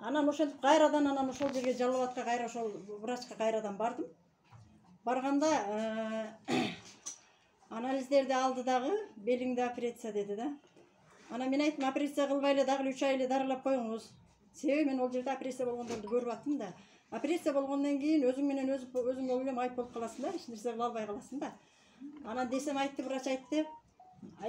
Анан ошентип кайрадан анан ошол жерге Жалал Абадка кайра ошол врачка кайрадан бардым. Барганда анализдерди алды дагы, белиңде операция деди да. Анан мен айттым, операция кылбай эле дагы 3 ай эле дарылап коюңуз. Себеби мен ол жерде операция болгондорду көрүп аттым да. Операция болгондон кийин өзүң менен өзүң ойлом айып болуп каласың да, эч нерсе кыла албай каласың да. Анан десем айтты, врач айтты,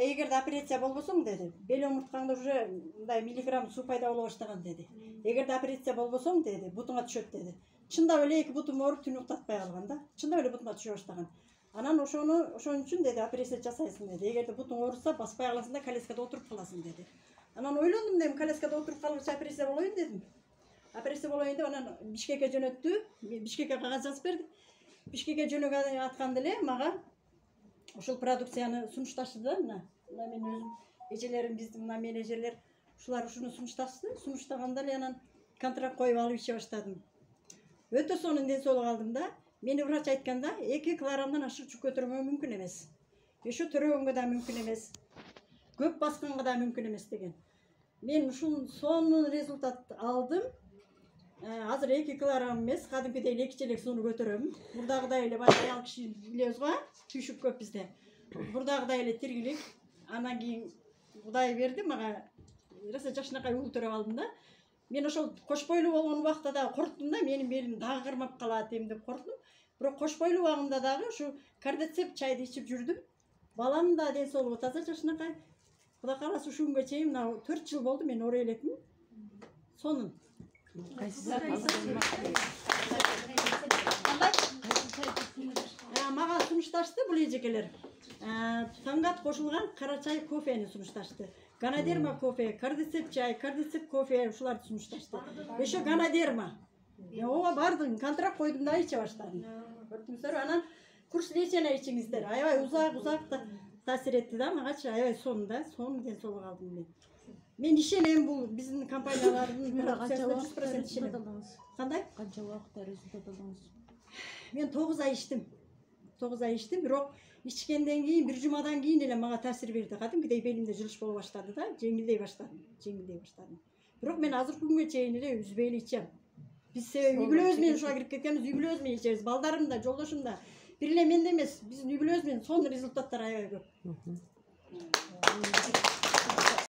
эгерде операция болбосоң деди, бел омурткаңда уже мындай миллиграмм суу пайда боло баштаган деди. Эгерде операция болбосоң деди, бутуңа түшөт деди. Чындап эле 2 бутум ооруп түн уктатпай калган да. Чындап эле бутуңа түшө баштаган. Анан ошон үчүн деди, операция жасайсың деди. Эгерде бутуң ооруса, баспай каласың да, колескада отуруп каласың деди. Анан ойлондум дем, колескада отуруп калгыча операция болоюн дедим. Операция болоюн деп анан Бишкекке жөнөттү. Бишкекке кагаз жазып берди. Бишкекке жөнөгөн атканда эле мага ошол продукцияны сунушташты да, мына мен өзүм эжелерим, биздин мына менеджерлер ушулар ушуну сунушташты. Сунуштаганда эле анан контракт коюп алып иче баштадым. Өтө сонун ден соолук алдым да. Мени врач айтканда 2 килограммдан ашык жүк көтөргөнгө мүмкүн эмес. Ошо төрөгөнгө да мүмкүн эмес. Көп басканга да мүмкүн эмес деген. Мен ушул сонун результат алдым. Азыр 2 килограмм эмес, кадимкидей 2 челек сууну көтөрөм. Мурдагыдай эле баягы аял киши билебиз го, түйшүк көп бизде. Мурдагыдай эле тиргилик. Анан кийин Кудай берди мага. Роса жакшынакай уул төрөп алдым да. Мен ошол кош бойлуу болгон убакта да корктум да, менин белим дагы кырмап калат эми деп корктум. Бирок кош бойлуу убагымда дагы ушу кардицеп чайды ичип жүрдүм. Балам да ден соолугу таза жакшынакай. Кудай кааласа ушу күнгө чейин мына 4 жыл болду мен оор элекмин. Сонун. Мага сунушташты бул эжекелер. Таңгат кошулган кара чай кофени сунушташты. Ганадерма кофе, кардицеп чай, кардицеп кофе ушуларды сунушташты. Ошо ганадерма. Ооба бардым, контракт койдум да иче баштадым. Көрдүңүздөр, анан курс лечения ичиңиздер. Аябай узак таасир этти да магачы, аябай сонун да, сонун ден соолук алдым мен. Мен ишенем бул биздин компаниялардын продукциясына 100% ишенем. Кандай? Канча убакытта результат алдыңыз? Мен 9 ай иштим. 9 ай иштим, бирок ичкенден кийин бир жумадан кийин эле мага таасир берди. Кадимкидей белимде жылыш боло баштады да, жеңилдей баштадым. Бирок мен азыркы күнгө чейин эле үзбөй эле ичем. Биз себеби үй бүлөбүз менен ушуга кирип кеткенбиз, үй бүлөбүз менен ичебиз. Балдарым да, жолдошум да. Бир эле менде эмес, биздин үй бүлөбүз менен сонун результаттар аябай көп.